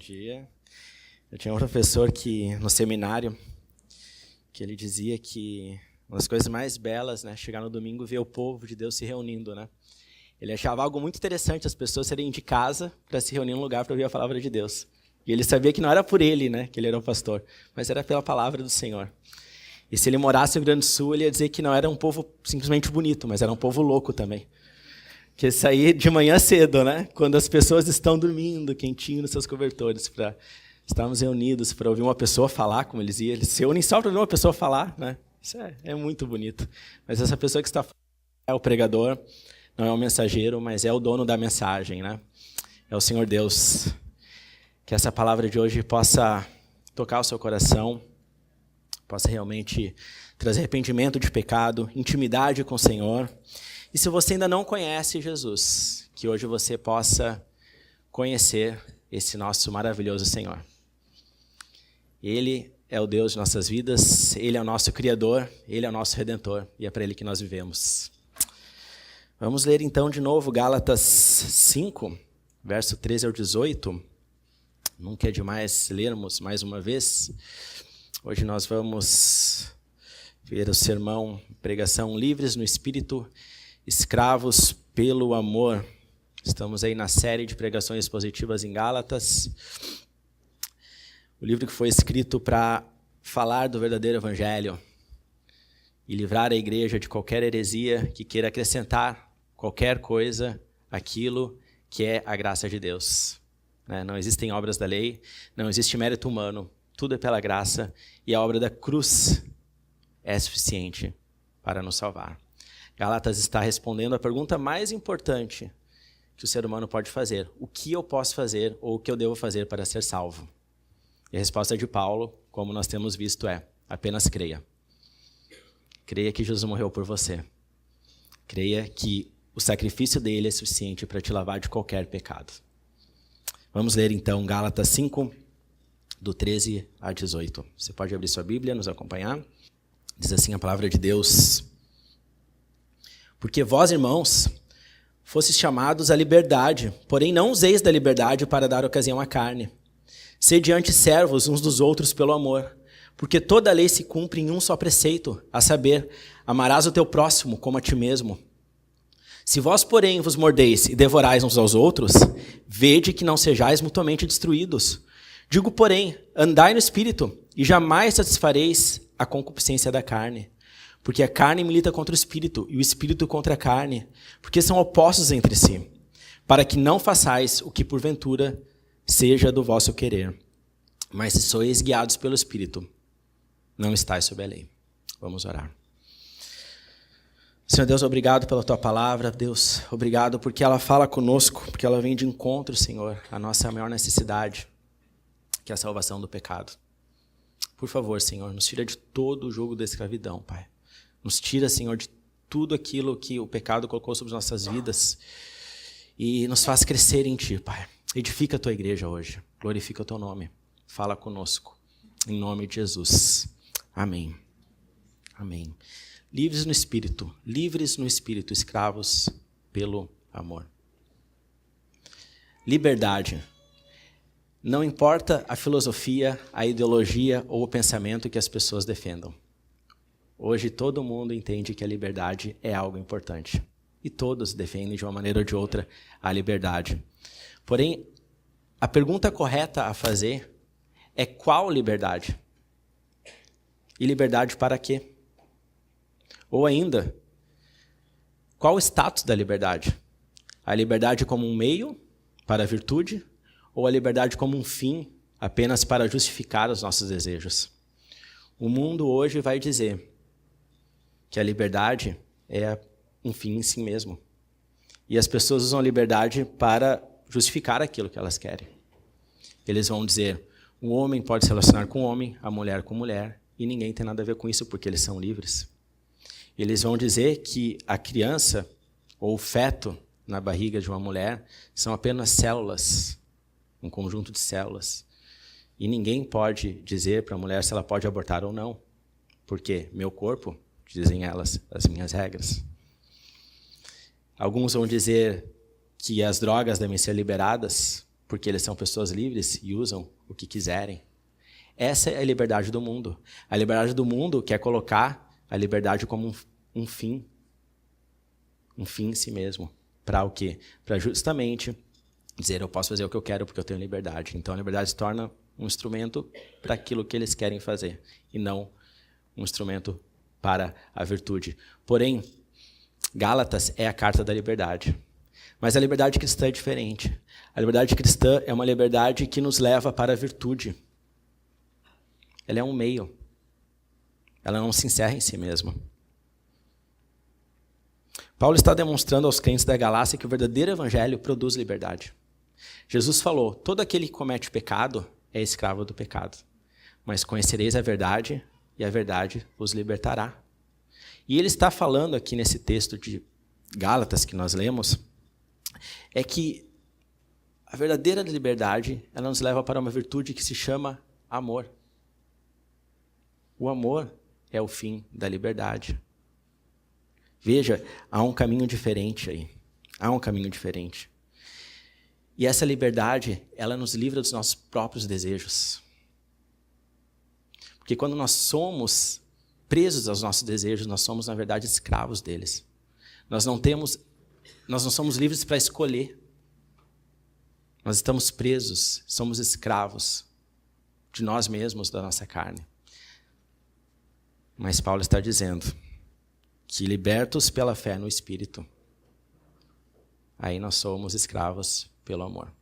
dia. Eu tinha um professor no seminário, que ele dizia que uma das coisas mais belas, né, chegar no domingo e ver o povo de Deus se reunindo, né? Ele achava algo muito interessante as pessoas saírem de casa para se reunir em um lugar para ouvir a palavra de Deus. E ele sabia que não era por ele, né, que ele era o pastor, mas era pela palavra do Senhor. E se ele morasse no Rio Grande do Sul, ele ia dizer que não era um povo simplesmente bonito, mas era um povo louco também. Que sair de manhã cedo, né? Quando as pessoas estão dormindo, quentinho nos seus cobertores, para estarmos reunidos, para ouvir uma pessoa falar, como eles iam. Eles se unem só para ouvir uma pessoa falar, né? Isso é muito bonito. Mas essa pessoa que está falando é o pregador, não é o mensageiro, mas é o dono da mensagem, né? É o Senhor Deus. Que essa palavra de hoje possa tocar o seu coração, possa realmente trazer arrependimento de pecado, intimidade com o Senhor. E se você ainda não conhece Jesus, que hoje você possa conhecer esse nosso maravilhoso Senhor. Ele é o Deus de nossas vidas, Ele é o nosso Criador, Ele é o nosso Redentor, e é para Ele que nós vivemos. Vamos ler então de novo Gálatas 5, verso 13 ao 18. Nunca é demais lermos mais uma vez. Hoje nós vamos ver o sermão, pregação livres no Espírito, escravos pelo amor. Estamos aí na série de pregações positivas em Gálatas. O livro que foi escrito para falar do verdadeiro evangelho e livrar a igreja de qualquer heresia que queira acrescentar qualquer coisa àquilo que é a graça de Deus. Não existem obras da lei, não existe mérito humano, tudo é pela graça e a obra da cruz é suficiente para nos salvar. Gálatas está respondendo a pergunta mais importante que o ser humano pode fazer. O que eu posso fazer ou o que eu devo fazer para ser salvo? E a resposta de Paulo, como nós temos visto, é: apenas creia. Creia que Jesus morreu por você. Creia que o sacrifício dele é suficiente para te lavar de qualquer pecado. Vamos ler então Gálatas 5, do 13 a 18. Você pode abrir sua Bíblia, nos acompanhar. Diz assim a palavra de Deus: porque vós, irmãos, fostes chamados à liberdade, porém não useis da liberdade para dar ocasião à carne. Sede antes servos uns dos outros pelo amor, porque toda a lei se cumpre em um só preceito, a saber, amarás o teu próximo como a ti mesmo. Se vós, porém, vos mordeis e devorais uns aos outros, vede que não sejais mutuamente destruídos. Digo, porém, andai no Espírito, e jamais satisfareis a concupiscência da carne. Porque a carne milita contra o Espírito, e o Espírito contra a carne, porque são opostos entre si, para que não façais o que porventura seja do vosso querer. Mas se sois guiados pelo Espírito, não estáis sob a lei. Vamos orar. Senhor Deus, obrigado pela Tua palavra. Deus, obrigado porque ela fala conosco, porque ela vem de encontro, Senhor, à nossa maior necessidade, que é a salvação do pecado. Por favor, Senhor, nos tira de todo o jugo da escravidão, Pai. Nos tira, Senhor, de tudo aquilo que o pecado colocou sobre as nossas vidas e nos faz crescer em Ti, Pai. Edifica a Tua igreja hoje. Glorifica o Teu nome. Fala conosco. Em nome de Jesus. Amém. Amém. Livres no Espírito, escravos pelo amor. Liberdade. Não importa a filosofia, a ideologia ou o pensamento que as pessoas defendam. Hoje todo mundo entende que a liberdade é algo importante. E todos defendem de uma maneira ou de outra a liberdade. Porém, a pergunta correta a fazer é: qual liberdade? E liberdade para quê? Ou ainda, qual o status da liberdade? A liberdade como um meio para a virtude ou a liberdade como um fim apenas para justificar os nossos desejos? O mundo hoje vai dizer que a liberdade é um fim em si mesmo. E as pessoas usam a liberdade para justificar aquilo que elas querem. Eles vão dizer: o homem pode se relacionar com o homem, a mulher com mulher, e ninguém tem nada a ver com isso porque eles são livres. Eles vão dizer que a criança ou o feto na barriga de uma mulher são apenas células, um conjunto de células. E ninguém pode dizer para a mulher se ela pode abortar ou não. Porque meu corpo, dizem elas, as minhas regras. Alguns vão dizer que as drogas devem ser liberadas porque eles são pessoas livres e usam o que quiserem. Essa é a liberdade do mundo. A liberdade do mundo quer colocar a liberdade como um fim. Um fim em si mesmo. Para o quê? Para justamente dizer, eu posso fazer o que eu quero porque eu tenho liberdade. Então a liberdade se torna um instrumento para aquilo que eles querem fazer, e não um instrumento para a virtude. Porém, Gálatas é a carta da liberdade. Mas a liberdade cristã é diferente. A liberdade cristã é uma liberdade que nos leva para a virtude. Ela é um meio. Ela não se encerra em si mesma. Paulo está demonstrando aos crentes da Galácia que o verdadeiro evangelho produz liberdade. Jesus falou, todo aquele que comete pecado é escravo do pecado. Mas conhecereis a verdade e a verdade os libertará. E ele está falando aqui nesse texto de Gálatas que nós lemos, é que a verdadeira liberdade, ela nos leva para uma virtude que se chama amor. O amor é o fim da liberdade. Veja, há um caminho diferente aí. Há um caminho diferente. E essa liberdade, ela nos livra dos nossos próprios desejos. Porque quando nós somos presos aos nossos desejos, nós somos, na verdade, escravos deles. Nós não somos livres para escolher. Nós estamos presos, somos escravos de nós mesmos, da nossa carne. Mas Paulo está dizendo que libertos pela fé no Espírito, aí nós somos escravos pelo amor.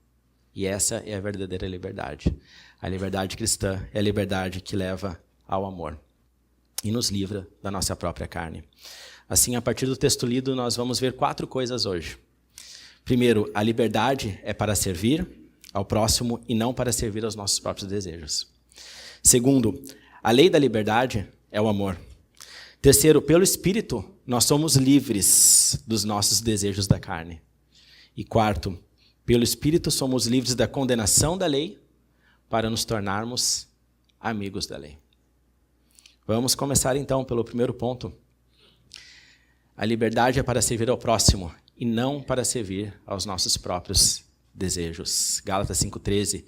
E essa é a verdadeira liberdade. A liberdade cristã é a liberdade que leva ao amor e nos livra da nossa própria carne. Assim, a partir do texto lido, nós vamos ver 4 coisas hoje. Primeiro, a liberdade é para servir ao próximo e não para servir aos nossos próprios desejos. Segundo, a lei da liberdade é o amor. Terceiro, pelo Espírito, nós somos livres dos nossos desejos da carne. E quarto, pelo Espírito somos livres da condenação da lei para nos tornarmos amigos da lei. Vamos começar então pelo primeiro ponto. A liberdade é para servir ao próximo e não para servir aos nossos próprios desejos. Gálatas 5,13,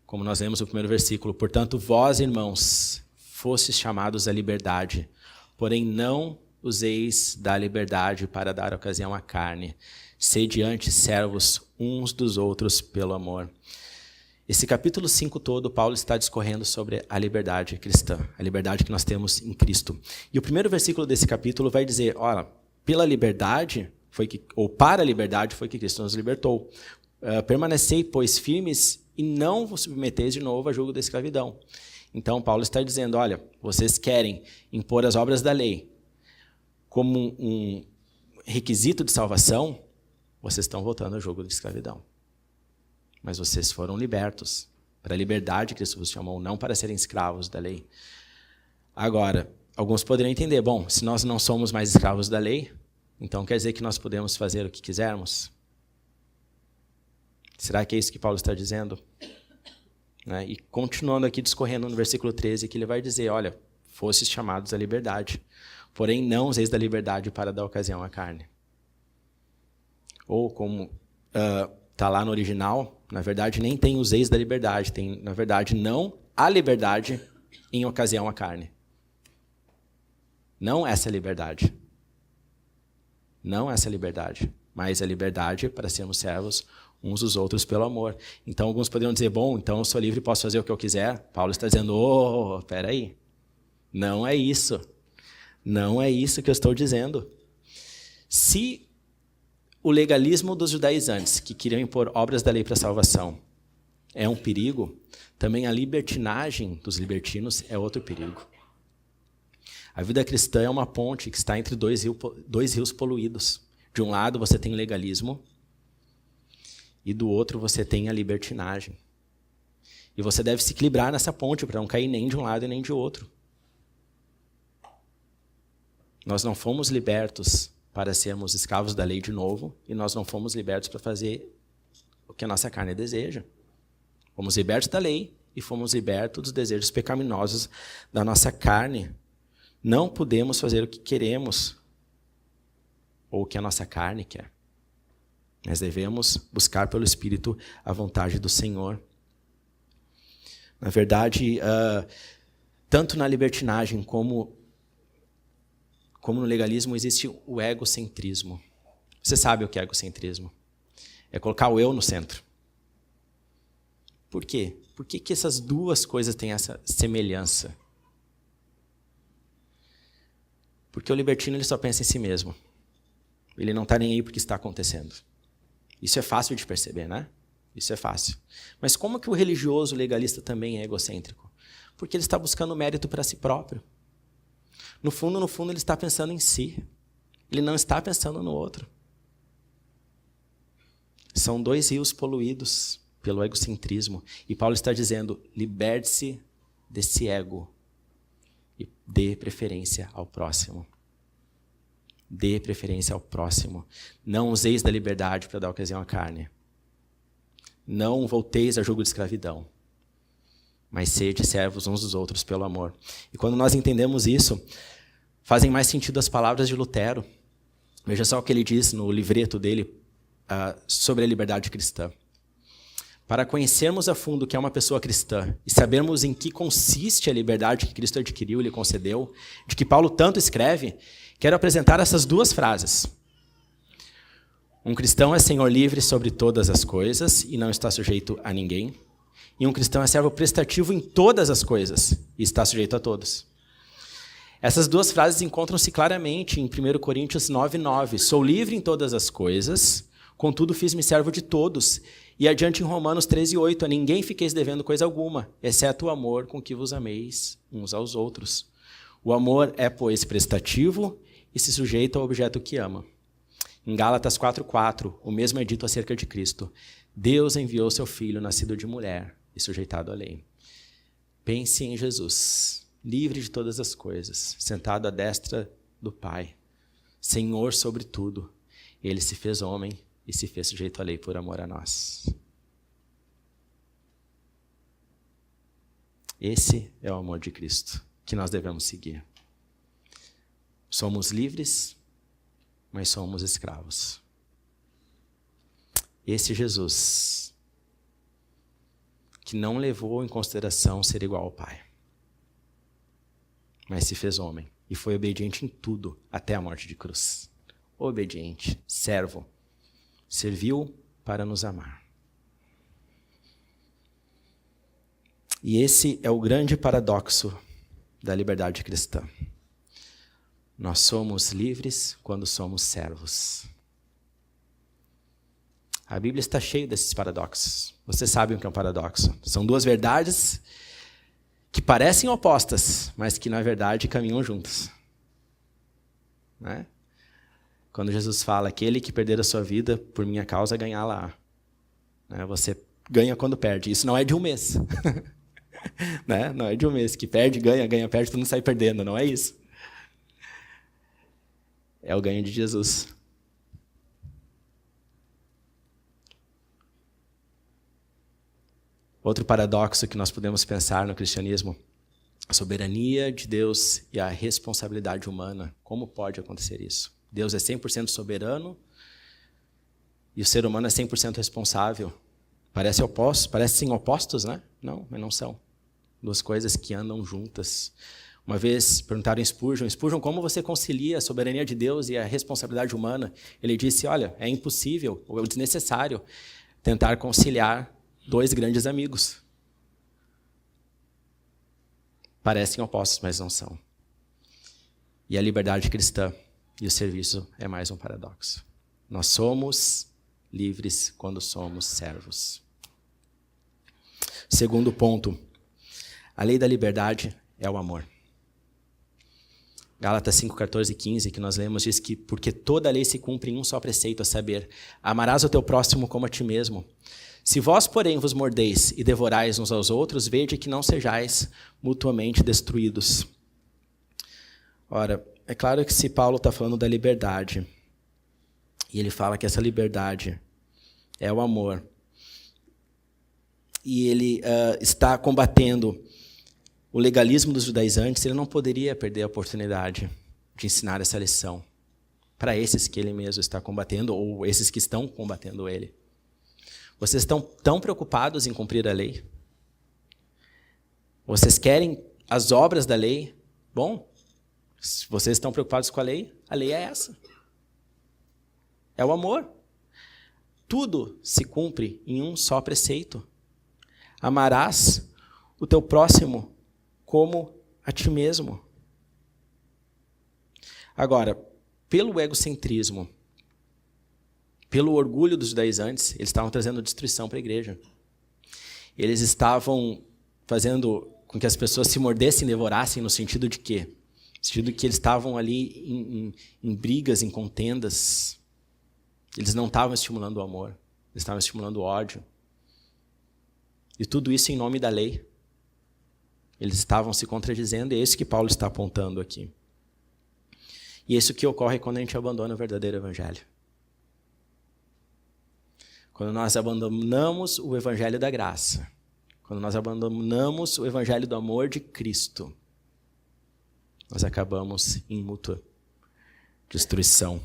como nós lemos no primeiro versículo. Portanto, vós, irmãos, fostes chamados à liberdade, porém não useis da liberdade para dar ocasião à carne. Sede antes servos uns dos outros pelo amor. Esse capítulo 5 todo, Paulo está discorrendo sobre a liberdade cristã, a liberdade que nós temos em Cristo. E o primeiro versículo desse capítulo vai dizer, olha, pela liberdade, ou para a liberdade foi que Cristo nos libertou. Permanecei, pois, firmes e não vos submeteis de novo a julgo da escravidão. Então, Paulo está dizendo, olha, vocês querem impor as obras da lei como um requisito de salvação, vocês estão voltando ao jogo da escravidão. Mas vocês foram libertos para a liberdade que Cristo vos chamou, não para serem escravos da lei. Agora, alguns poderiam entender, bom, se nós não somos mais escravos da lei, então quer dizer que nós podemos fazer o que quisermos? Será que é isso que Paulo está dizendo? E continuando aqui, discorrendo no versículo 13, que ele vai dizer, olha, fostes chamados à liberdade, porém não useis da liberdade para dar ocasião à carne. Ou como está lá no original, na verdade nem tem useis da liberdade, tem, na verdade, não a liberdade em ocasião à carne. Não essa liberdade. Não essa liberdade, mas a liberdade para sermos servos uns dos outros pelo amor. Então, alguns poderiam dizer, bom, então eu sou livre e posso fazer o que eu quiser. Paulo está dizendo, espera aí. Não é isso. Não é isso que eu estou dizendo. Se o legalismo dos judaizantes, que queriam impor obras da lei para a salvação, é um perigo, também a libertinagem dos libertinos é outro perigo. A vida cristã é uma ponte que está entre dois rios poluídos. De um lado você tem o legalismo, e do outro você tem a libertinagem. E você deve se equilibrar nessa ponte para não cair nem de um lado e nem de outro. Nós não fomos libertos para sermos escravos da lei de novo, e nós não fomos libertos para fazer o que a nossa carne deseja. Fomos libertos da lei e fomos libertos dos desejos pecaminosos da nossa carne. Não podemos fazer o que queremos ou o que a nossa carne quer. Mas devemos buscar pelo Espírito a vontade do Senhor. Na verdade, tanto na libertinagem como no legalismo existe o egocentrismo. Você sabe o que é egocentrismo? É colocar o eu no centro. Por quê? Por que essas duas coisas têm essa semelhança? Porque o libertino ele só pensa em si mesmo. Ele não está nem aí porque está acontecendo. Isso é fácil de perceber, né? Isso é fácil. Mas como que o religioso legalista também é egocêntrico? Porque ele está buscando mérito para si próprio. No fundo, ele está pensando em si. Ele não está pensando no outro. São dois rios poluídos pelo egocentrismo. E Paulo está dizendo, liberte-se desse ego e dê preferência ao próximo. Dê preferência ao próximo. Não useis da liberdade para dar ocasião à carne. Não volteis a jugo de escravidão. Mas sede servos uns dos outros pelo amor. E quando nós entendemos isso, fazem mais sentido as palavras de Lutero. Veja só o que ele diz no livreto dele sobre a liberdade cristã. Para conhecermos a fundo o que é uma pessoa cristã e sabermos em que consiste a liberdade que Cristo adquiriu e lhe concedeu, de que Paulo tanto escreve, quero apresentar essas duas frases. Um cristão é senhor livre sobre todas as coisas e não está sujeito a ninguém. E um cristão é servo prestativo em todas as coisas e está sujeito a todos. Essas duas frases encontram-se claramente em 1 Coríntios 9:9. Sou livre em todas as coisas, contudo fiz-me servo de todos. E adiante em Romanos 13:8. A ninguém fiqueis devendo coisa alguma, exceto o amor com que vos ameis uns aos outros. O amor é, pois, prestativo e se sujeita ao objeto que ama. Em Gálatas 4:4, o mesmo é dito acerca de Cristo. Deus enviou seu Filho, nascido de mulher e sujeitado à lei. Pense em Jesus, livre de todas as coisas, sentado à destra do Pai, Senhor sobre tudo. Ele se fez homem e se fez sujeito à lei por amor a nós. Esse é o amor de Cristo que nós devemos seguir. Somos livres, mas somos escravos. Esse Jesus, que não levou em consideração ser igual ao Pai, mas se fez homem e foi obediente em tudo, até a morte de cruz. Obediente, servo, serviu para nos amar. E esse é o grande paradoxo da liberdade cristã. Nós somos livres quando somos servos. A Bíblia está cheia desses paradoxos. Vocês sabem o que é um paradoxo. São duas verdades que parecem opostas, mas que, na verdade, caminham juntos. Né? Quando Jesus fala, aquele que perder a sua vida por minha causa, ganhá-la. Né? Você ganha quando perde. Isso não é de um mês. Né? Não é de um mês. Que perde, ganha, ganha, perde, tu não sai perdendo. Não é isso. É o ganho de Jesus. Outro paradoxo que nós podemos pensar no cristianismo, a soberania de Deus e a responsabilidade humana. Como pode acontecer isso? Deus é 100% soberano e o ser humano é 100% responsável. Parecem opostos, né? Não, mas não são. Duas coisas que andam juntas. Uma vez perguntaram a Spurgeon, como você concilia a soberania de Deus e a responsabilidade humana? Ele disse, olha, é impossível ou é desnecessário tentar conciliar dois grandes amigos. Parecem opostos, mas não são. E a liberdade cristã e o serviço é mais um paradoxo. Nós somos livres quando somos servos. Segundo ponto, a lei da liberdade é o amor. Gálatas 5, 14 e 15, que nós lemos, diz que porque toda a lei se cumpre em um só preceito, a saber, amarás o teu próximo como a ti mesmo. Se vós, porém, vos mordeis e devorais uns aos outros, vede que não sejais mutuamente destruídos. Ora, é claro que se Paulo está falando da liberdade, e ele fala que essa liberdade é o amor, e ele está combatendo o legalismo dos judaizantes, ele não poderia perder a oportunidade de ensinar essa lição. para esses que ele mesmo está combatendo, ou esses que estão combatendo ele? Vocês estão tão preocupados em cumprir a lei? Vocês querem as obras da lei? Bom, se vocês estão preocupados com a lei é essa. É o amor. Tudo se cumpre em um só preceito. Amarás o teu próximo como a ti mesmo. Agora, pelo egocentrismo, pelo orgulho dos judaizantes, eles estavam trazendo destruição para a igreja. Eles estavam fazendo com que as pessoas se mordessem e devorassem no sentido de quê? No sentido de que eles estavam ali em brigas, em contendas. Eles não estavam estimulando o amor, eles estavam estimulando o ódio. E tudo isso em nome da lei. Eles estavam se contradizendo, e é isso que Paulo está apontando aqui. E é isso que ocorre quando a gente abandona o verdadeiro evangelho. Quando nós abandonamos o evangelho da graça, quando nós abandonamos o evangelho do amor de Cristo, nós acabamos em mútua destruição.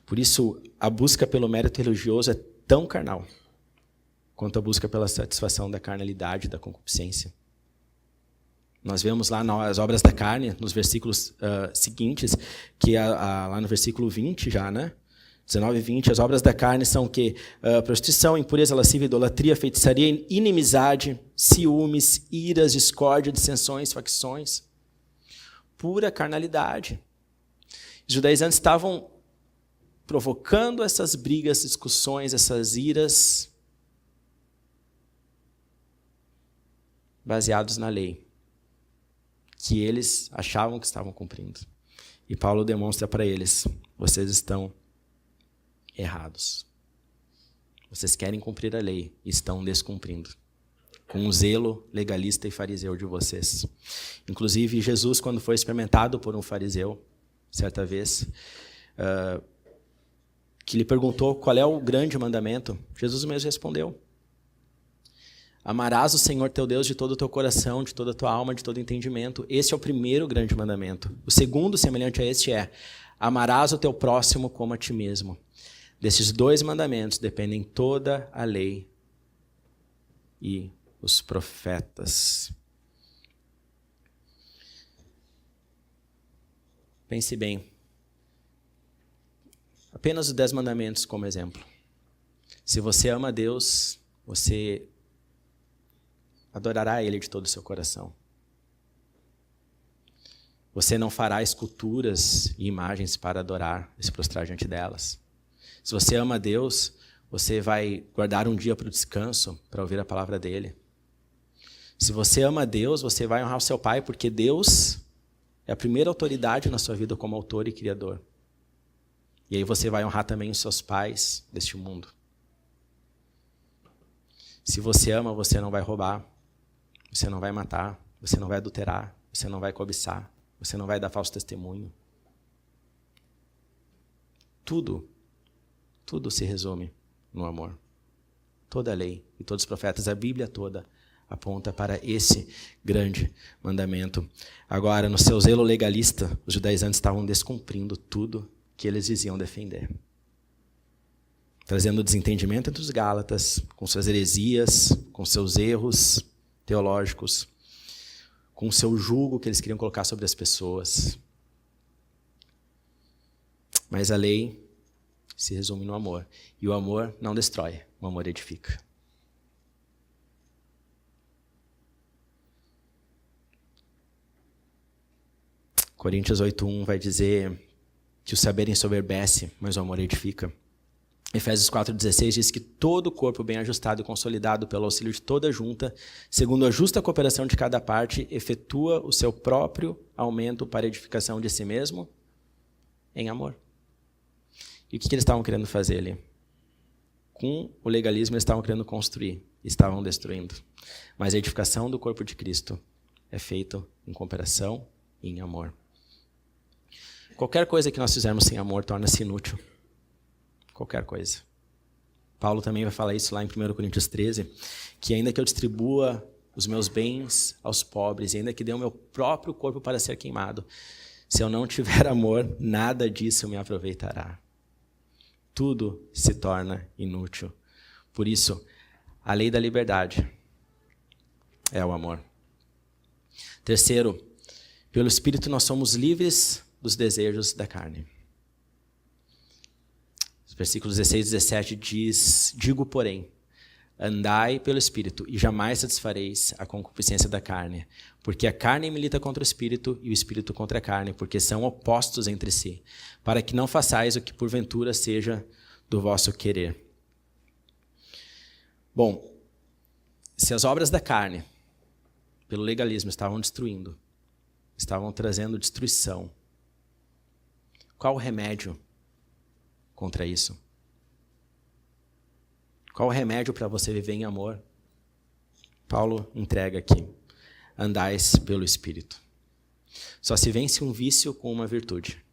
Por isso, a busca pelo mérito religioso é tão carnal quanto a busca pela satisfação da carnalidade, da concupiscência. Nós vemos lá nas obras da carne, nos versículos seguintes, que lá no versículo 20 já, né? 19 e 20, as obras da carne são o quê? Prostituição, impureza, lascívia, idolatria, feitiçaria, inimizade, ciúmes, iras, discórdia, dissensões, facções. Pura carnalidade. Os judaizantes estavam provocando essas brigas, discussões, essas iras, baseados na lei, que eles achavam que estavam cumprindo. E Paulo demonstra para eles: vocês estão errados. Vocês querem cumprir a lei e estão descumprindo, com o zelo legalista e fariseu de vocês. Inclusive, Jesus, quando foi experimentado por um fariseu, certa vez, que lhe perguntou qual é o grande mandamento, Jesus mesmo respondeu: amarás o Senhor teu Deus de todo o teu coração, de toda a tua alma, de todo o entendimento. Esse é o primeiro grande mandamento. O segundo, semelhante a este, é: amarás o teu próximo como a ti mesmo. Desses dois mandamentos dependem toda a lei e os profetas. Pense bem. Apenas os 10 mandamentos como exemplo. Se você ama a Deus, você adorará Ele de todo o seu coração. Você não fará esculturas e imagens para adorar e se prostrar diante delas. Se você ama a Deus, você vai guardar um dia para o descanso, para ouvir a palavra dEle. Se você ama a Deus, você vai honrar o seu Pai, porque Deus é a primeira autoridade na sua vida como autor e criador. E aí você vai honrar também os seus pais deste mundo. Se você ama, você não vai roubar, você não vai matar, você não vai adulterar, você não vai cobiçar, você não vai dar falso testemunho. Tudo se resume no amor. Toda a lei e todos os profetas, a Bíblia toda, aponta para esse grande mandamento. Agora, no seu zelo legalista, os judaizantes estavam descumprindo tudo que eles diziam defender, trazendo desentendimento entre os gálatas, com suas heresias, com seus erros teológicos, com o seu jugo que eles queriam colocar sobre as pessoas. Mas a lei se resume no amor. E o amor não destrói, o amor edifica. Coríntios 8:1 vai dizer que o saber ensoberbece, mas o amor edifica. Efésios 4:16 diz que todo o corpo bem ajustado e consolidado pelo auxílio de toda a junta, segundo a justa cooperação de cada parte, efetua o seu próprio aumento para a edificação de si mesmo em amor. E o que eles estavam querendo fazer ali? Com o legalismo eles estavam querendo construir, estavam destruindo. Mas a edificação do corpo de Cristo é feita em cooperação e em amor. Qualquer coisa que nós fizermos sem amor torna-se inútil. Qualquer coisa. Paulo também vai falar isso lá em 1 Coríntios 13, que ainda que eu distribua os meus bens aos pobres, e ainda que dê o meu próprio corpo para ser queimado, Se eu não tiver amor, nada disso me aproveitará. Tudo se torna inútil. Por isso, a lei da liberdade é o amor. Terceiro, pelo Espírito nós somos livres dos desejos da carne. Os versículos 16 e 17 diz: digo, porém, andai pelo Espírito e jamais satisfareis a concupiscência da carne, porque a carne milita contra o Espírito e o Espírito contra a carne, porque são opostos entre si, para que não façais o que porventura seja do vosso querer. Bom, se as obras da carne, pelo legalismo, estavam destruindo, estavam trazendo destruição, qual o remédio contra isso? Qual o remédio para você viver em amor? Paulo entrega aqui: andais pelo Espírito. Só se vence um vício com uma virtude.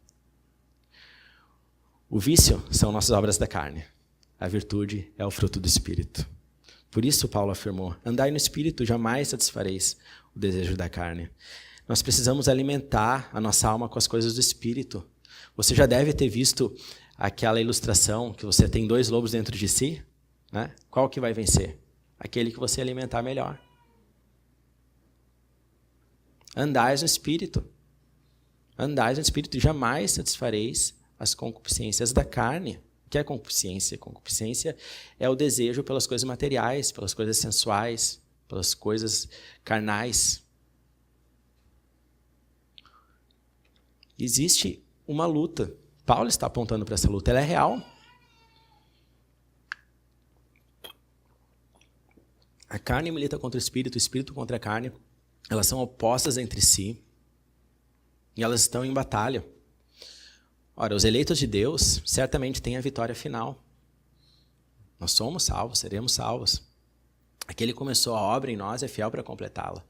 O vício são nossas obras da carne. A virtude é o fruto do Espírito. Por isso Paulo afirmou: andai no Espírito, jamais satisfareis o desejo da carne. Nós precisamos alimentar a nossa alma com as coisas do Espírito. Você já deve ter visto aquela ilustração que você tem 2 lobos dentro de si, né? Qual que vai vencer? Aquele que você alimentar melhor. Andais no Espírito. Andais no Espírito e jamais satisfareis as concupiscências da carne. O que é concupiscência? Concupiscência é o desejo pelas coisas materiais, pelas coisas sensuais, pelas coisas carnais. Existe uma luta. Paulo está apontando para essa luta. Ela é real. A carne milita contra o espírito contra a carne. Elas são opostas entre si. E elas estão em batalha. Ora, os eleitos de Deus certamente têm a vitória final. Nós somos salvos, seremos salvos. Aquele que começou a obra em nós é fiel para completá-la.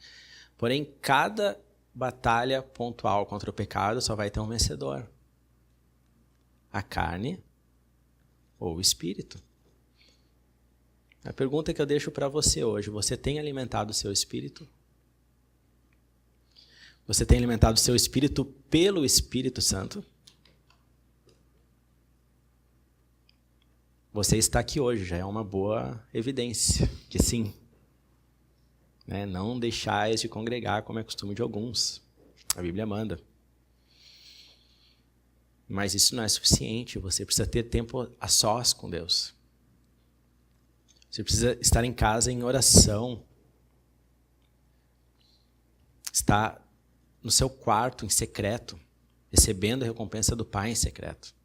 Porém, cada batalha pontual contra o pecado só vai ter um vencedor: a carne ou o espírito. A pergunta que eu deixo para você hoje: você tem alimentado o seu espírito? Você tem alimentado o seu espírito pelo Espírito Santo? Você está aqui hoje, já é uma boa evidência que sim. Não deixais de congregar, como é costume de alguns. A Bíblia manda. Mas isso não é suficiente. Você precisa ter tempo a sós com Deus. Você precisa estar em casa em oração. Estar no seu quarto em secreto, recebendo a recompensa do Pai em secreto.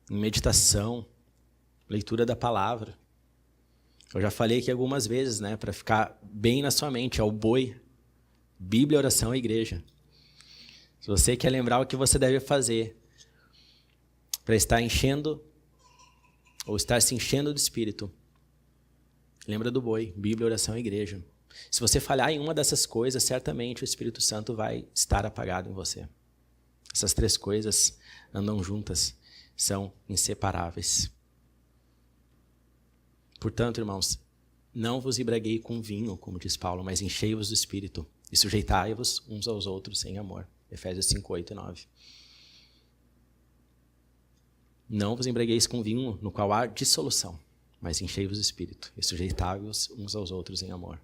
Em meditação, leitura da palavra. Eu já falei aqui algumas vezes, para ficar bem na sua mente, é o BOI, Bíblia, Oração e Igreja. Se você quer lembrar o que você deve fazer para estar enchendo, ou estar se enchendo do Espírito, lembra do BOI, Bíblia, Oração e Igreja. Se você falhar em uma dessas coisas, certamente o Espírito Santo vai estar apagado em você. Essas 3 coisas andam juntas, são inseparáveis. Portanto, irmãos, não vos embriaguei com vinho, como diz Paulo, mas enchei-vos do Espírito e sujeitai-vos uns aos outros em amor. Efésios 5, 8 e 9. Não vos embriagueis com vinho, no qual há dissolução, mas enchei-vos do Espírito e sujeitai-vos uns aos outros em amor.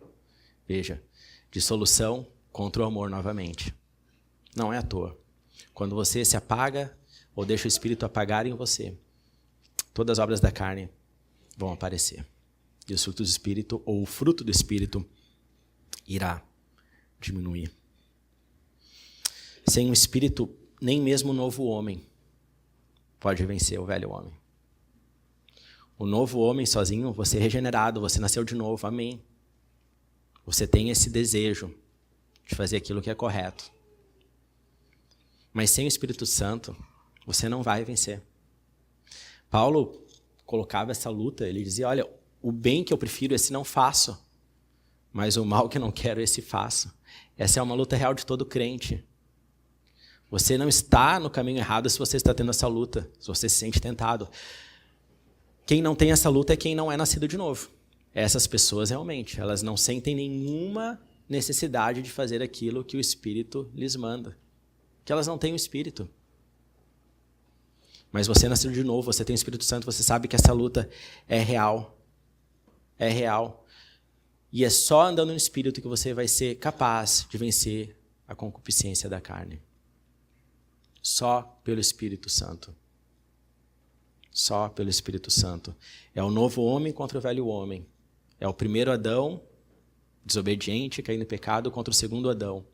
Veja, dissolução contra o amor novamente. Não é à toa. Quando você se apaga ou deixa o Espírito apagar em você, todas as obras da carne vão aparecer. E o fruto do Espírito, ou o fruto do Espírito, irá diminuir. Sem o Espírito, nem mesmo o novo homem pode vencer o velho homem. O novo homem sozinho, você é regenerado, você nasceu de novo, amém. Você tem esse desejo de fazer aquilo que é correto. Mas sem o Espírito Santo, você não vai vencer. Paulo colocava essa luta, ele dizia, olha, o bem que eu prefiro, esse não faço, mas o mal que eu não quero, esse faço. Essa é uma luta real de todo crente. Você não está no caminho errado se você está tendo essa luta, se você se sente tentado. Quem não tem essa luta é quem não é nascido de novo. Essas pessoas realmente, elas não sentem nenhuma necessidade de fazer aquilo que o Espírito lhes manda. que elas não têm o Espírito. Mas você nasceu de novo, você tem o Espírito Santo, você sabe que essa luta é real. É real. E é só andando no Espírito que você vai ser capaz de vencer a concupiscência da carne. Só pelo Espírito Santo. Só pelo Espírito Santo. É o novo homem contra o velho homem. É o primeiro Adão, desobediente, caindo em pecado, contra o segundo Adão,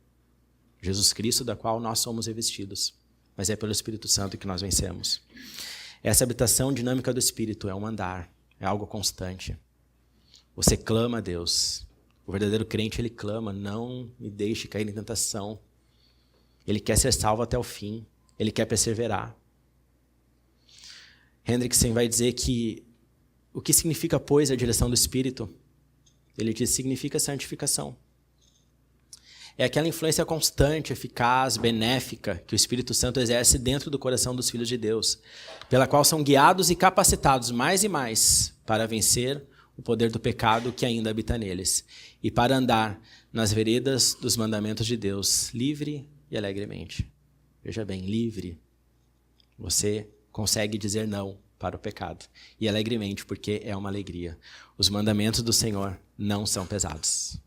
Jesus Cristo, da qual nós somos revestidos. Mas é pelo Espírito Santo que nós vencemos. Essa habitação dinâmica do Espírito é um andar, é algo constante. Você clama a Deus. O verdadeiro crente, ele clama, não me deixe cair em tentação. Ele quer ser salvo até o fim. Ele quer perseverar. Hendrickson vai dizer que o que significa, pois, a direção do Espírito? Ele diz, significa santificação. É aquela influência constante, eficaz, benéfica que o Espírito Santo exerce dentro do coração dos filhos de Deus, pela qual são guiados e capacitados mais e mais para vencer o poder do pecado que ainda habita neles e para andar nas veredas dos mandamentos de Deus, livre e alegremente. Veja bem, livre. Você consegue dizer não para o pecado. E alegremente, porque é uma alegria. Os mandamentos do Senhor não são pesados.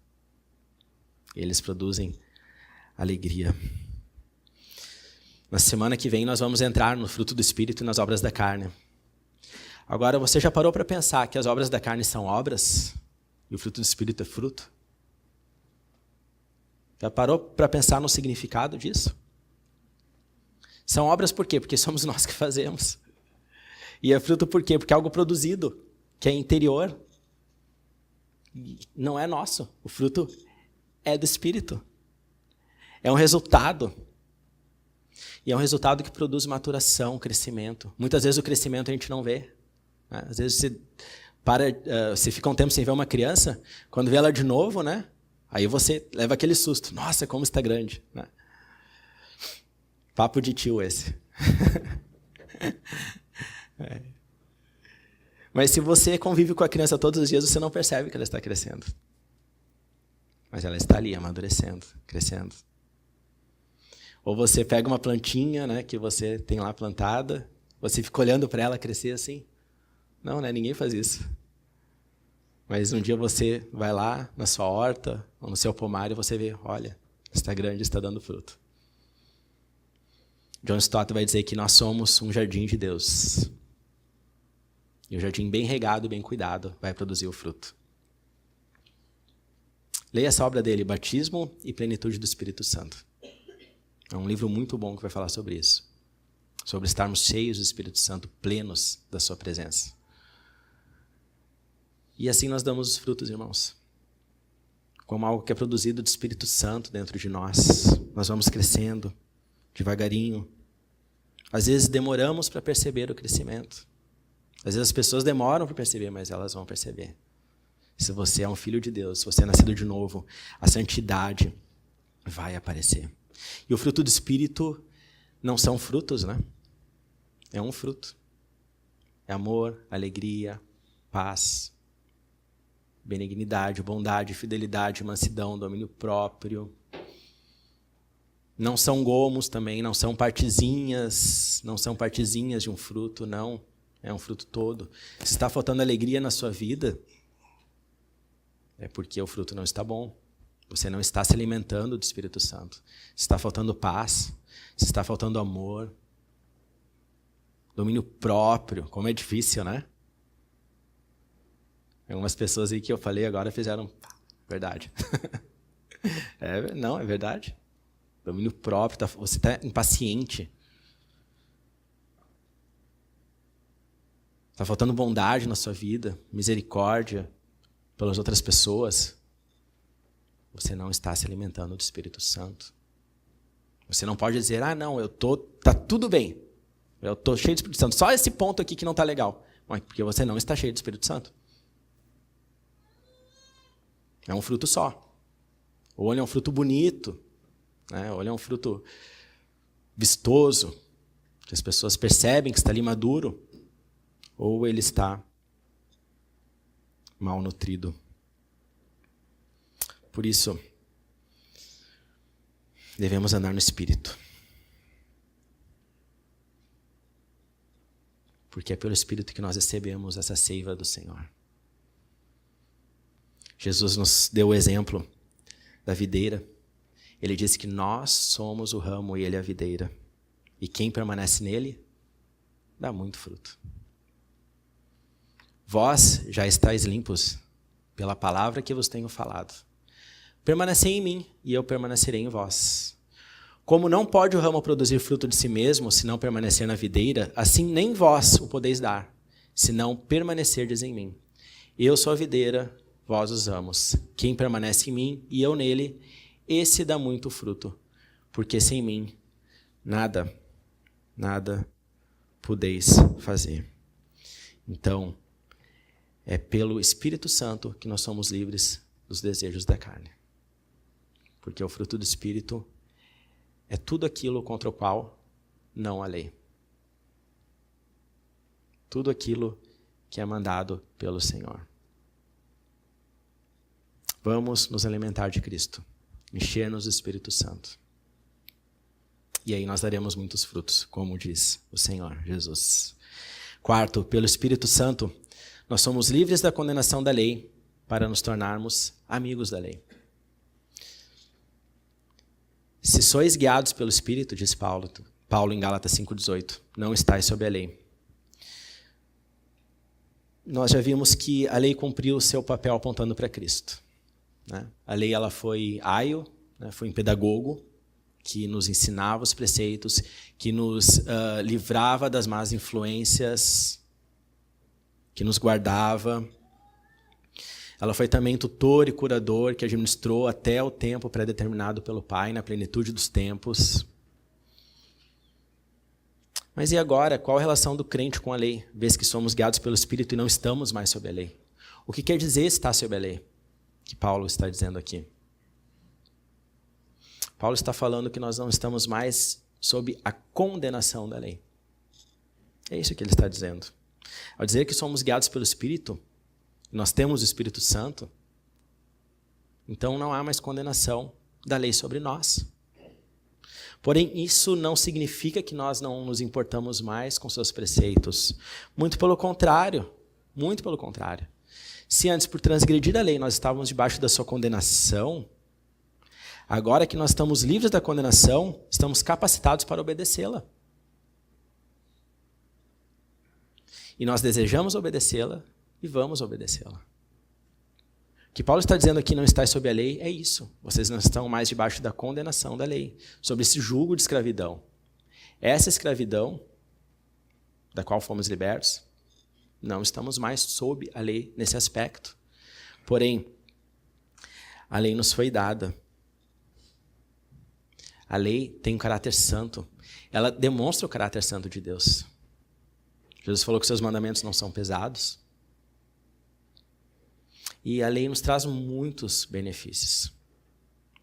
Eles produzem alegria. Na semana que vem nós vamos entrar no fruto do Espírito e nas obras da carne. Agora, você já parou para pensar que as obras da carne são obras e o fruto do Espírito é fruto? Já parou para pensar no significado disso? São obras por quê? Porque somos nós que fazemos. E é fruto por quê? Porque é algo produzido, que é interior. Não é nosso. O fruto é do Espírito. É um resultado. E é um resultado que produz maturação, crescimento. Muitas vezes o crescimento a gente não vê. Né? Às vezes você fica um tempo sem ver uma criança, quando vê ela de novo, né? Aí você leva aquele susto. Nossa, como está grande. Né? Papo de tio esse. É. Mas se você convive com a criança todos os dias, você não percebe que ela está crescendo. Mas ela está ali, amadurecendo, crescendo. Ou você pega uma plantinha, né, que você tem lá plantada, você fica olhando para ela crescer assim. Não, né, ninguém faz isso. Mas um dia você vai lá na sua horta, ou no seu pomar, e você vê, olha, está grande, está dando fruto. John Stott vai dizer que nós somos um jardim de Deus. E um jardim bem regado, bem cuidado, vai produzir o fruto. Leia essa obra dele, Batismo e Plenitude do Espírito Santo. É um livro muito bom que vai falar sobre isso. Sobre estarmos cheios do Espírito Santo, plenos da sua presença. E assim nós damos os frutos, irmãos. Como algo que é produzido do Espírito Santo dentro de nós. Nós vamos crescendo, devagarinho. Às vezes demoramos para perceber o crescimento. Às vezes as pessoas demoram para perceber, mas elas vão perceber. Se você é um filho de Deus, se você é nascido de novo, a santidade vai aparecer. E o fruto do Espírito não são frutos, né? É um fruto. É amor, alegria, paz, benignidade, bondade, fidelidade, mansidão, domínio próprio. Não são gomos também, não são partezinhas de um fruto, não. É um fruto todo. Se está faltando alegria na sua vida, é porque o fruto não está bom. Você não está se alimentando do Espírito Santo. Se está faltando paz, se está faltando amor, domínio próprio, como é difícil, né? Algumas pessoas aí que eu falei agora fizeram, verdade. Não, é verdade. Domínio próprio, você está impaciente. Está faltando bondade na sua vida, misericórdia pelas outras pessoas. Você não está se alimentando do Espírito Santo. Você não pode dizer, não, tá tudo bem. Eu estou cheio do Espírito Santo. Só esse ponto aqui que não está legal. Porque você não está cheio do Espírito Santo. É um fruto só. Ou ele é um fruto bonito, né? Ou ele é um fruto vistoso, que as pessoas percebem que está ali maduro. Ou ele está mal nutrido. Por isso, devemos andar no Espírito. porque é pelo Espírito que nós recebemos essa seiva do Senhor. Jesus nos deu o exemplo da videira. Ele disse que nós somos o ramo e ele é a videira. E quem permanece nele, dá muito fruto. Vós já estáis limpos pela palavra que vos tenho falado. Permanecei em mim e eu permanecerei em vós. Como não pode o ramo produzir fruto de si mesmo, se não permanecer na videira, assim nem vós o podeis dar, se não permanecerdes em mim. Eu sou a videira, vós os ramos. Quem permanece em mim e eu nele, esse dá muito fruto, porque sem mim nada podeis fazer. Então, é pelo Espírito Santo que nós somos livres dos desejos da carne. Porque o fruto do Espírito é tudo aquilo contra o qual não há lei. Tudo aquilo que é mandado pelo Senhor. Vamos nos alimentar de Cristo. Encher-nos do Espírito Santo. E aí nós daremos muitos frutos, como diz o Senhor Jesus. Quarto, pelo Espírito Santo, nós somos livres da condenação da lei para nos tornarmos amigos da lei. Se sois guiados pelo Espírito, diz Paulo em Gálatas 5,18, não estáis sob a lei. Nós já vimos que a lei cumpriu o seu papel apontando para Cristo. Né? A lei ela foi aio, né? Foi um pedagogo que nos ensinava os preceitos, que nos livrava das más influências, que nos guardava. Ela foi também tutor e curador que administrou até o tempo pré-determinado pelo Pai, na plenitude dos tempos. Mas e agora? Qual a relação do crente com a lei? Vez que somos guiados pelo Espírito e não estamos mais sob a lei. O que quer dizer estar sob a lei? Que Paulo está dizendo aqui. Paulo está falando que nós não estamos mais sob a condenação da lei. É isso que ele está dizendo. Ao dizer que somos guiados pelo Espírito, nós temos o Espírito Santo, então não há mais condenação da lei sobre nós. Porém, isso não significa que nós não nos importamos mais com seus preceitos. Muito pelo contrário. Muito pelo contrário. Se antes, por transgredir a lei, nós estávamos debaixo da sua condenação, agora que nós estamos livres da condenação, estamos capacitados para obedecê-la. E nós desejamos obedecê-la e vamos obedecê-la. O que Paulo está dizendo aqui, não estáis sob a lei, é isso. Vocês não estão mais debaixo da condenação da lei, sobre esse jugo de escravidão. Essa escravidão, da qual fomos libertos, não estamos mais sob a lei nesse aspecto. Porém, a lei nos foi dada. A lei tem um caráter santo. Ela demonstra o caráter santo de Deus. Jesus falou que seus mandamentos não são pesados. E a lei nos traz muitos benefícios.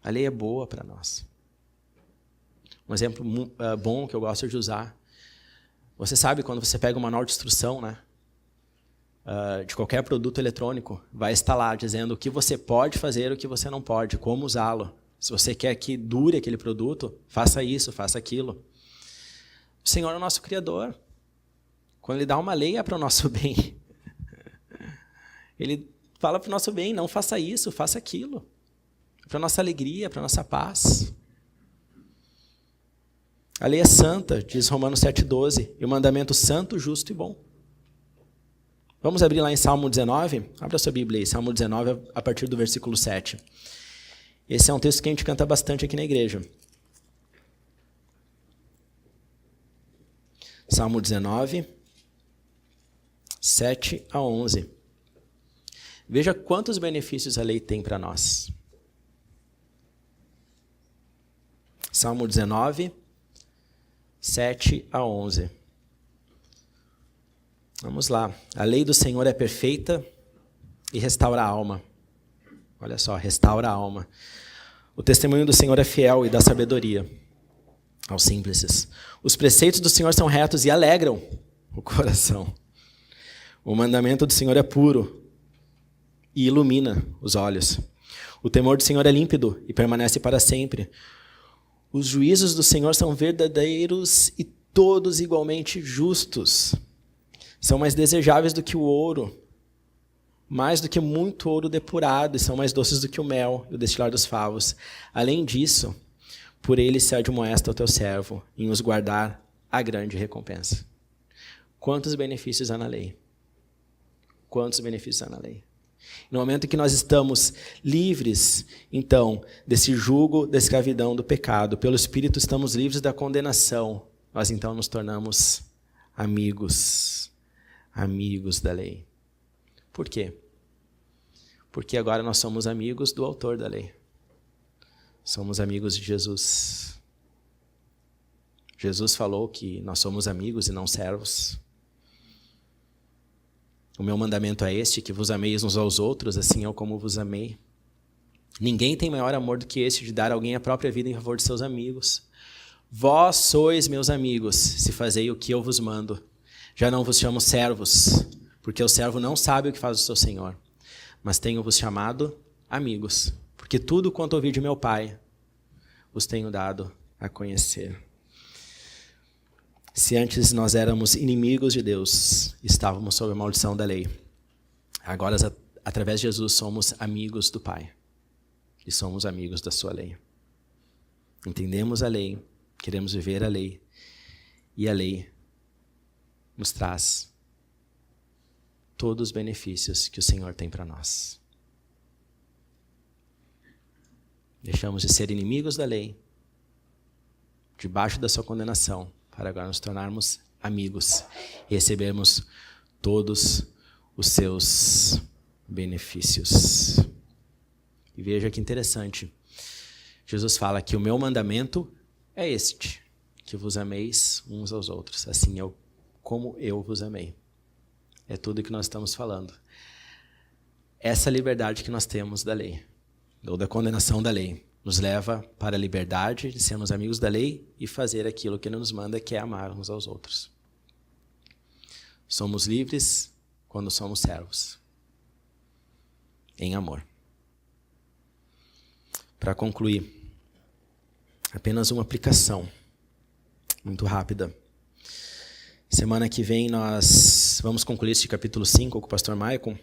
A lei é boa para nós. Um exemplo bom que eu gosto de usar. Você sabe quando você pega um manual de instrução, né? De qualquer produto eletrônico, vai estar lá dizendo o que você pode fazer e o que você não pode, como usá-lo. Se você quer que dure aquele produto, faça isso, faça aquilo. O Senhor é o nosso Criador. Quando Ele dá uma lei, é para o nosso bem. Ele fala para o nosso bem, não faça isso, faça aquilo. É para a nossa alegria, para a nossa paz. A lei é santa, diz Romanos 7,12, e o mandamento santo, justo e bom. Vamos abrir lá em Salmo 19? Abra sua Bíblia aí, Salmo 19, a partir do versículo 7. Esse é um texto que a gente canta bastante aqui na igreja. Salmo 19, 7 a 11. Veja quantos benefícios a lei tem para nós. Salmo 19, 7 a 11. Vamos lá. A lei do Senhor é perfeita e restaura a alma. Olha só, restaura a alma. O testemunho do Senhor é fiel e dá sabedoria aos simples. Os preceitos do Senhor são retos e alegram o coração. O mandamento do Senhor é puro e ilumina os olhos. O temor do Senhor é límpido e permanece para sempre. Os juízos do Senhor são verdadeiros e todos igualmente justos. São mais desejáveis do que o ouro, mais do que muito ouro depurado, e são mais doces do que o mel e o destilar dos favos. Além disso, por ele se admoesta o teu servo, em os guardar a grande recompensa. Quantos benefícios há na lei? Quantos benefícios há na lei? No momento em que nós estamos livres, então, desse jugo da escravidão do pecado, pelo Espírito estamos livres da condenação, nós então nos tornamos amigos da lei. Por quê? Porque agora nós somos amigos do autor da lei. Somos amigos de Jesus. Jesus falou que nós somos amigos e não servos. O meu mandamento é este, que vos ameis uns aos outros, assim eu como vos amei. Ninguém tem maior amor do que este, de dar a alguém a própria vida em favor de seus amigos. Vós sois meus amigos, se fazei o que eu vos mando. Já não vos chamo servos, porque o servo não sabe o que faz o seu senhor. Mas tenho-vos chamado amigos, porque tudo quanto ouvi de meu Pai, vos tenho dado a conhecer. Se antes nós éramos inimigos de Deus, estávamos sob a maldição da lei. Agora, através de Jesus, somos amigos do Pai. E somos amigos da sua lei. Entendemos a lei, queremos viver a lei. E a lei nos traz todos os benefícios que o Senhor tem para nós. Deixamos de ser inimigos da lei, debaixo da sua condenação, para agora nos tornarmos amigos e recebermos todos os seus benefícios. E veja que interessante. Jesus fala que o meu mandamento é este, que vos ameis uns aos outros, assim como eu vos amei. É tudo o que nós estamos falando. Essa liberdade que nós temos da lei, ou da condenação da lei, nos leva para a liberdade de sermos amigos da lei e fazer aquilo que ele nos manda, que é amar uns aos outros. Somos livres quando somos servos, em amor. Para concluir, apenas uma aplicação, muito rápida. Semana que vem nós vamos concluir este capítulo 5 com o pastor Maicon,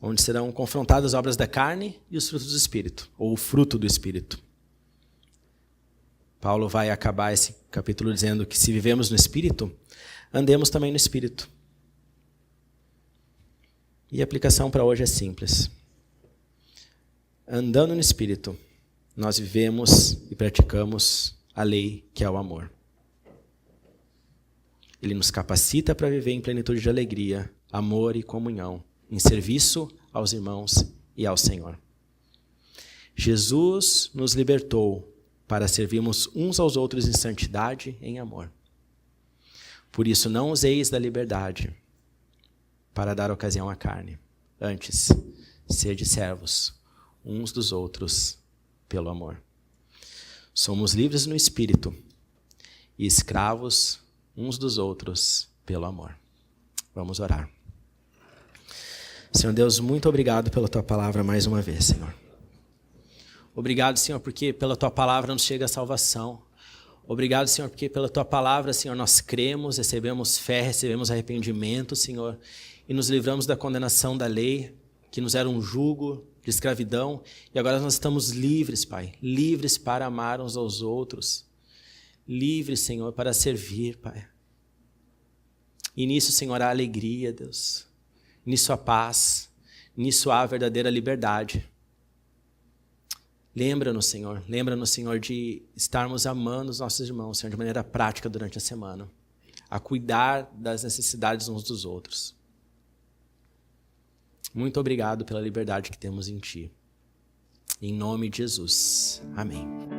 onde serão confrontadas as obras da carne e os frutos do Espírito, ou o fruto do Espírito. Paulo vai acabar esse capítulo dizendo que se vivemos no Espírito, andemos também no Espírito. E a aplicação para hoje é simples. Andando no Espírito, nós vivemos e praticamos a lei que é o amor. Ele nos capacita para viver em plenitude de alegria, amor e comunhão, em serviço aos irmãos e ao Senhor. Jesus nos libertou para servirmos uns aos outros em santidade e em amor. Por isso, não useis da liberdade para dar ocasião à carne. Antes, sede servos uns dos outros pelo amor. Somos livres no Espírito e escravos uns dos outros pelo amor. Vamos orar. Senhor Deus, muito obrigado pela Tua palavra mais uma vez, Senhor. Obrigado, Senhor, porque pela Tua palavra nos chega a salvação. Obrigado, Senhor, porque pela Tua palavra, Senhor, nós cremos, recebemos fé, recebemos arrependimento, Senhor, e nos livramos da condenação da lei, que nos era um jugo de escravidão, e agora nós estamos livres, Pai, livres para amar uns aos outros, livres, Senhor, para servir, Pai. E nisso, Senhor, há alegria, Deus. Nisso há paz, nisso há a verdadeira liberdade. Lembra-nos, Senhor, de estarmos amando os nossos irmãos, Senhor, de maneira prática durante a semana, a cuidar das necessidades uns dos outros. Muito obrigado pela liberdade que temos em Ti. Em nome de Jesus. Amém.